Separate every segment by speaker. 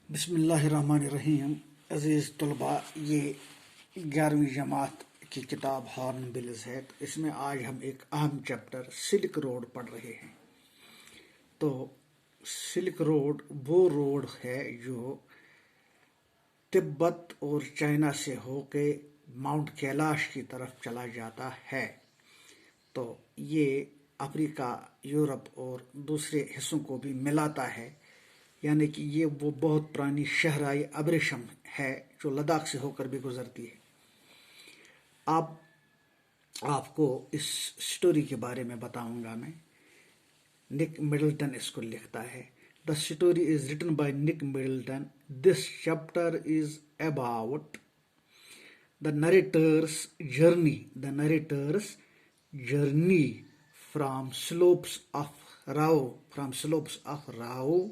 Speaker 1: बिस्मिल्लाहिर्रहमानिर्रहीम। अज़ीज़ तलबा, ये 11वीं जमात की किताब हॉर्नबिल्स है। तो इसमें आज हम एक अहम चैप्टर सिल्क रोड पढ़ रहे हैं। तो सिल्क रोड वो रोड है जो तिब्बत और चाइना से होके माउंट कैलाश की तरफ चला जाता है। तो ये अफ्रीका, यूरोप और दूसरे हिस्सों को भी मिलाता है, यानी कि ये वो बहुत पुरानी शहराई अबरेशम है जो लद्दाख से होकर भी गुजरती है। अब आपको इस स्टोरी के बारे में बताऊंगा मैं। निक मिडल्टन इसको लिखता है। The story is written by Nick Middleton. This chapter is about the narrator's journey from slopes of Rao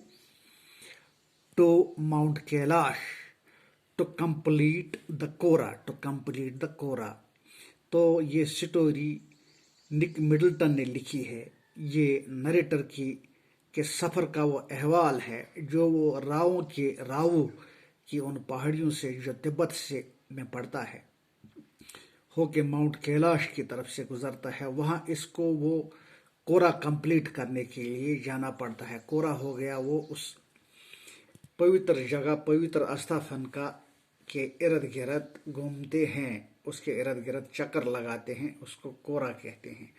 Speaker 1: to Mount Kailash to complete the Kora। तो ये स्टोरी निक मिडल्टन ने लिखी है। ये नरेटर के सफ़र का वो अहवाल है जो वो राओ की उन पहाड़ियों से जो तिब्बत से में पड़ता है होके माउंट कैलाश की तरफ से गुजरता है। वहाँ इसको वो कोरा कंप्लीट करने के लिए जाना पड़ता है। कोरा हो गया वो उस पवित्र जगह, पवित्र आस्थापन का के इर्द गिर्द घूमते हैं, उसके इर्द गिर्द चक्कर लगाते हैं, उसको कोरा कहते हैं।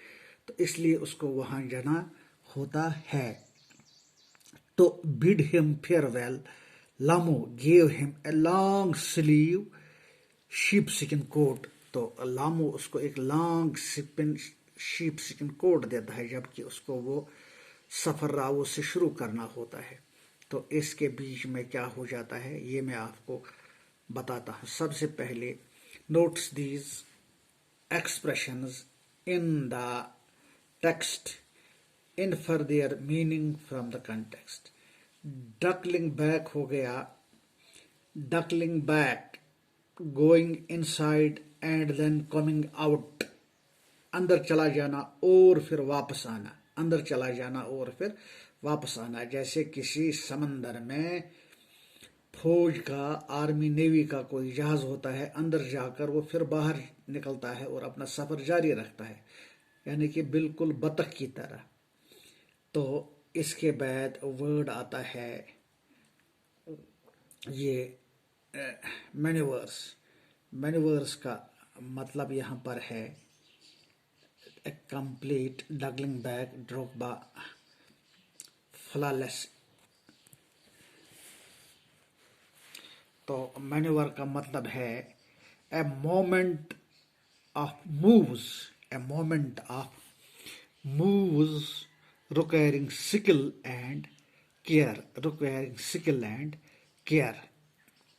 Speaker 1: तो इसलिए उसको वहाँ जाना होता है। तो bid him farewell, Lhamo gave him a long sleeve sheepskin coat. तो लामो उसको एक लॉन्ग शीप स्किन कोट देता है, जबकि उसको वो सफ़र रावो से शुरू करना होता है। तो इसके बीच में क्या हो जाता है ये मैं आपको बताता हूँ। सबसे पहले notes these expressions in the text, infer their meaning from the context. Duckling back हो गया, duckling back, going inside and then coming out, अंदर चला जाना और फिर वापस आना, अंदर चला जाना और फिर वापस आना। जैसे किसी समंदर में फौज का, आर्मी नेवी का कोई जहाज होता है, अंदर जाकर वो फिर बाहर निकलता है और अपना सफ़र जारी रखता है, यानी कि बिल्कुल बतख की तरह। तो इसके बाद वर्ड आता है ये मैन्यूवर्स का मतलब यहाँ पर है a complete doubling back, drogba, flawless। तो मैन्यूवर का मतलब है a moment of moves requiring skill and care।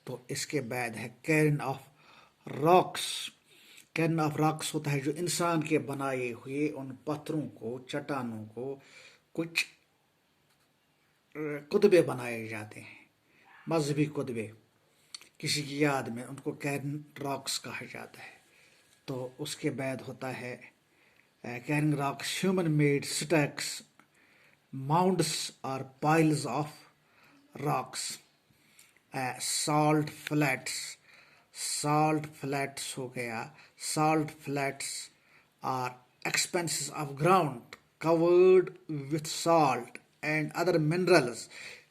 Speaker 1: तो इसके बाद है कैरन ऑफ रॉक्स होता है जो इंसान के बनाए हुए उन पत्थरों को, चट्टानों को कुछ कुतबे बनाए जाते हैं, मजहबी कुतबे किसी की याद में, उनको कैरन रॉक्स कहा जाता है। तो उसके बाद होता है cairn rocks, human made stacks, mounds और piles of rocks. salt flats हो गया, salt flats are expanses of ground covered with salt and other minerals,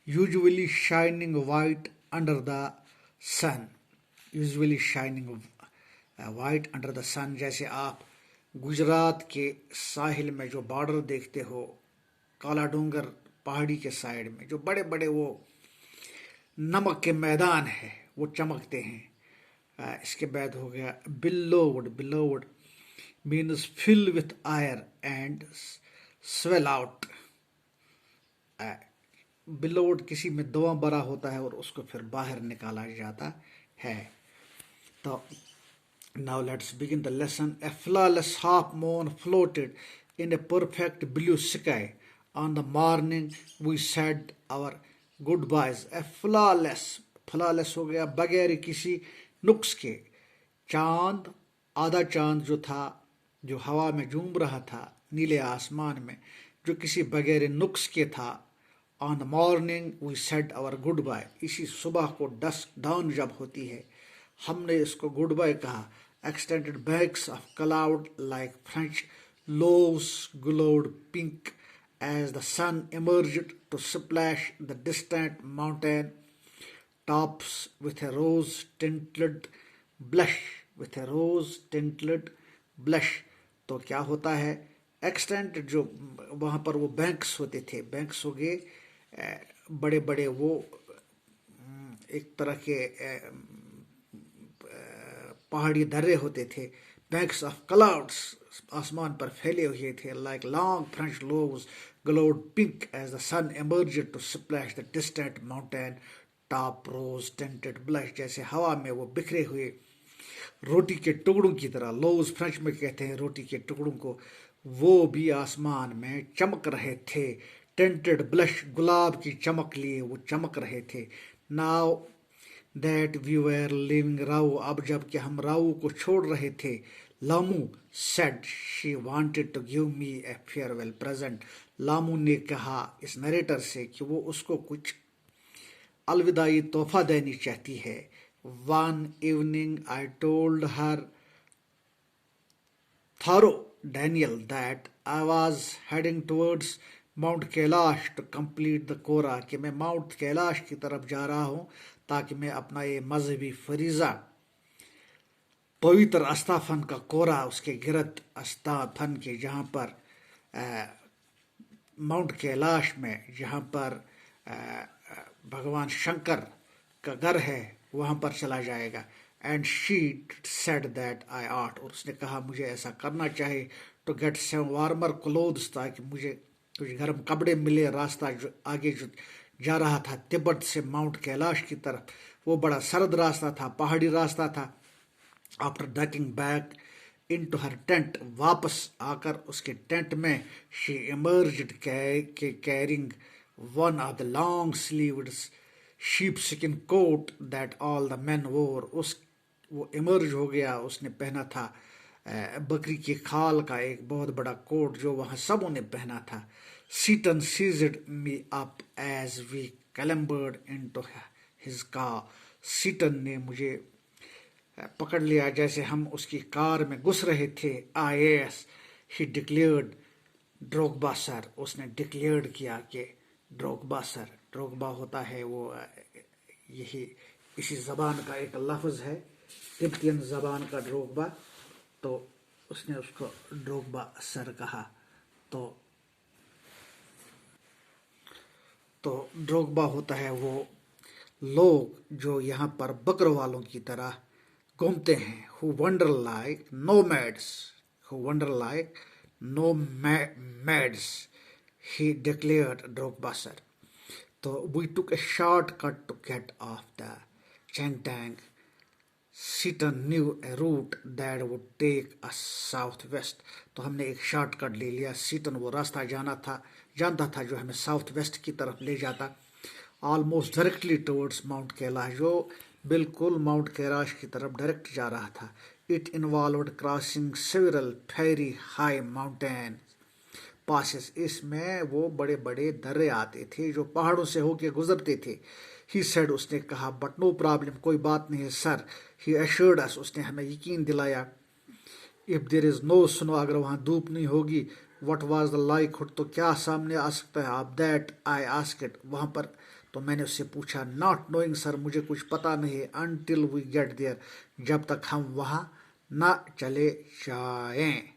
Speaker 1: usually shining white under the sun। जैसे आप गुजरात के साहिल में जो बॉर्डर देखते हो, काला डूंगर पहाड़ी के साइड में जो बड़े बड़े वो नमक के मैदान है, वो चमकते हैं। इसके बाद हो गया billowed means fill with air and swell out. Billowed किसी में दवा भरा होता है और उसको फिर बाहर निकाला जाता है। तो now let's begin the lesson। A flawless half moon floated in a perfect blue sky on the morning we said our goodbyes। A flawless हो गया बगैर किसी नुक्स के। चांद, आधा चांद जो था, जो हवा में झूम रहा था नीले आसमान में, जो किसी बगैर नुक्स के था, On the morning we said our goodbye. इसी सुबह को dusk dawn जब होती है हमने इसको goodbye कहा. Extended banks of cloud like French loaves glowed pink as the sun emerged to splash the distant mountain tops with a rose tinted blush. With a rose tinted blush. तो क्या होता है, एक्सटेंडेड जो वहाँ पर वो banks होते थे, बैंक्स हो गए बड़े बड़े, वो एक तरह के पहाड़ी दर्रे होते थे. बैंक्स ऑफ क्लाउड्स आसमान पर फैले हुए थे. Like long French loaves glowed pink as the sun emerged to splash the distant mountain top rose tinted blush. जैसे हवा में वो बिखरे हुए रोटी के टुकड़ों की तरह, लोव्स फ्रेंच में कहते हैं रोटी के टुकड़ों को, वो भी आसमान में चमक रहे थे. टेंटेड ब्लश, गुलाब की चमक लिए वो चमक रहे थे. Now that we were leaving Rau, अब जब कि हम राऊ को छोड़ रहे थे. Lamu said she wanted to give me a farewell present. Lamu ने कहा इस नरेटर से कि वो उसको कुछ अलविदाई तोहफा देनी चाहती है. One evening I told her thorough Daniel that I was heading towards Mount Kailash to complete the Kora, کہ میں माउंट कैलाश की तरफ जा रहा हूँ ताकि मैं अपना ये मजहबी फरीज़ा पवित्र अस्ताफन का कोरा, उसके गिरद अस्ताफन के जहाँ पर माउंट कैलाश में जहाँ पर भगवान शंकर का घर है वहाँ पर चला जाएगा. And she said that I ought, और उसने कहा मुझे ऐसा करना चाहिए. To get some warmer clothes, ताकि मुझे कुछ गर्म कपड़े मिले. रास्ता जो आगे जो जा रहा था तिब्बत से माउंट कैलाश की तरफ, वो बड़ा सर्द रास्ता था, पहाड़ी रास्ता था. After ducking back into her tent, वापस आकर उसके टेंट में, she emerged carrying one of the long sleeved sheepskin coat that all the men wore. वो इमर्ज हो गया, उसने पहना था बकरी की खाल का एक बहुत बड़ा कोट जो वहाँ सबों ने पहना था. Seaton seized me up as we clambered into his car. Seaton ने मुझे पकड़ लिया जैसे हम उसकी कार में घुस रहे थे. yes, he declared ड्रोगबा सर, उसने डिक्लेयर्ड किया कि ड्रोगबा सर. ड्रोगबा होता है वो यही इसी ज़बान का एक लफ्ज़ है, तिब्बतियन ज़बान का ड्रोगबा. तो उसने उसको ड्रोगबा सर कहा. तो ड्रोगबा होता है वो लोग जो यहाँ पर बकरों वालों की तरह घूमते हैं. who wander like nomads, he declared ड्रोगबा सर. So we took a shortcut to get off the Changtang. Seaton knew a route that would take us southwest. तो हमने एक शॉर्टकट ले लिया. सीटन वो रास्ता जानता था जो हमें साउथ वेस्ट की तरफ ले जाता. Almost directly towards mount Kailash, जो बिल्कुल माउंट कैलाश की तरफ डायरेक्ट जा रहा था. It involved crossing several very high mountain passes. इसमें वो बड़े बड़े दर्रे आते थे जो पहाड़ों से होके गुजरते थे. ही सेड, उसने कहा, बट नो प्रॉब्लम, कोई बात नहीं है सर. ही एश्योर्ड अस, उसने हमें यकीन दिलाया. If there is no snow, अगर वहाँ धूप नहीं होगी. व्हाट वाज द लाइकहुड, तो क्या सामने आ सकता है. आप दैट आई आस्क्ड, वहाँ पर तो मैंने उससे पूछा. नॉट नोइंग सर, मुझे कुछ पता नहीं है. अनटिल वी गेट देयर, जब तक हम वहाँ ना चले जाएं.